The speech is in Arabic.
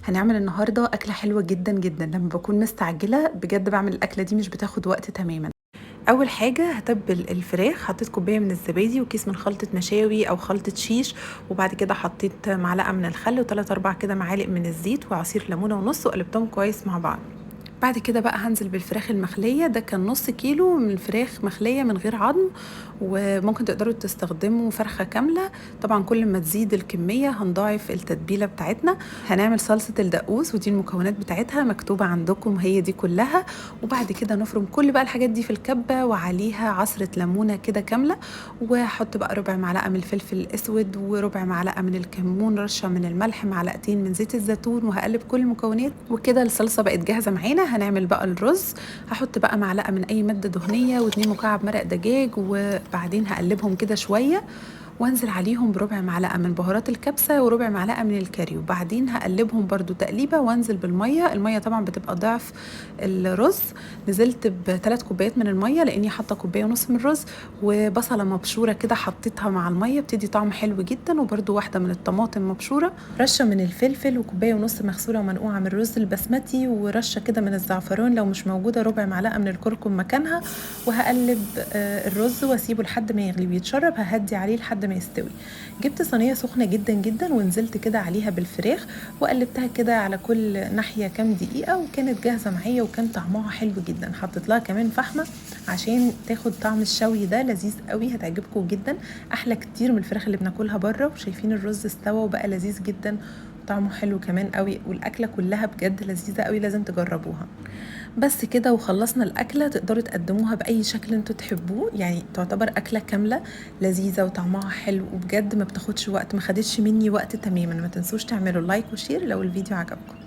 هنعمل النهارده أكلة حلوة جدًا، جدًا، لمّا باكون مستعجلة بجد باعمل الأكلة دي مش بتاخد وقت تمامًا. أول حاجة هاتبّل الفراخ، حطيت كوباية من الزبادي وكيس من خلطة مشاوي أو خلطة شيش، وبعد كده حطيت معلقة من الخل و3، 4 كده معالق من الزيت وعصير ليمونة ونُص وقلبتهم كويس مع بعض. بعد كده بقى هانزل بالفراخ المخلية، ده كان نُص كيلو من فراخ مخلية من غير عضم، وممكن تقدروا تستخدموا فرخة كاملة، طبعًا كل ما تزيد الكمية هنضاعف التتبيلة بتاعتنا. هنعمل صلصة الدقوس ودي المكونات بتاعتها مكتوبة عندكم هي دي كلها، وبعد كده نفرم كل بقى الحاجات دي في الكبة وعليها عصرة ليمونة كده كاملة، وهاحط بقى ربع معلقة من الفلفل الأسود وربع معلقة من الكمون، رشة من الملح، معلقتين من زيت الزيتون، وهاقلب كل المكونات وكده الصلصة بقت جاهزة معانا. هنعمل بقى الرز، هاحط بقى معلقة من أي مادة دهنية و2 مكعب مرق دجاج، وبعدين هاقلبهم كده شوية وانزل عليهم بربع معلقة من بهارات الكبسة وربع معلقة من الكاري، وبعدين هقلبهم برضو تقليبة وانزل بالمية. المية طبعا بتبقى ضعف الرز. نزلت ب3 كوبايات من المية لاني حاطة كوباية ونص من الرز، وبصلة مبشورة كده حطيتها مع المية بتدي طعم حلو جدا، وبرضو واحدة من الطماطم مبشورة، رشة من الفلفل، وكوباية ونص مغسولة ومنقوعة من الرز البسمتي، ورشة كده من الزعفران، لو مش موجودة ربع معلقة من الكركم مكانها. وهقلب الرز واسيبه لحد ما يغلي ويتشرب، ههدي عليه لحد ما يستوي. جبت صينيه سخنه جدا جدا ونزلت كده عليها بالفراخ وقلبتها كده على كل ناحيه كام دقيقه، وكانت جاهزه معايا وكان طعمها حلو جدا. حطيت لها كمان فحمه عشان تاخد طعم الشوي ده لذيذ قوي، هتعجبكم جدا، احلى كتير من الفراخ اللي بناكلها بره. وشايفين الرز استوى وبقى لذيذ جدا، طعمه حلو كمان قوي، والاكله كلها بجد لذيذه قوي، لازم تجربوها. بس كده وخلصنا الأكلة. تقدروا تقدموها بأي شكل انتوا تحبوه، يعني تعتبر أكلة كاملة لذيذة وطعمها حلو، وبجد ما بتاخدش وقت، ما خدتش مني وقت تماما. ما تنسوش تعملوا لايك وشير لو الفيديو عجبكم.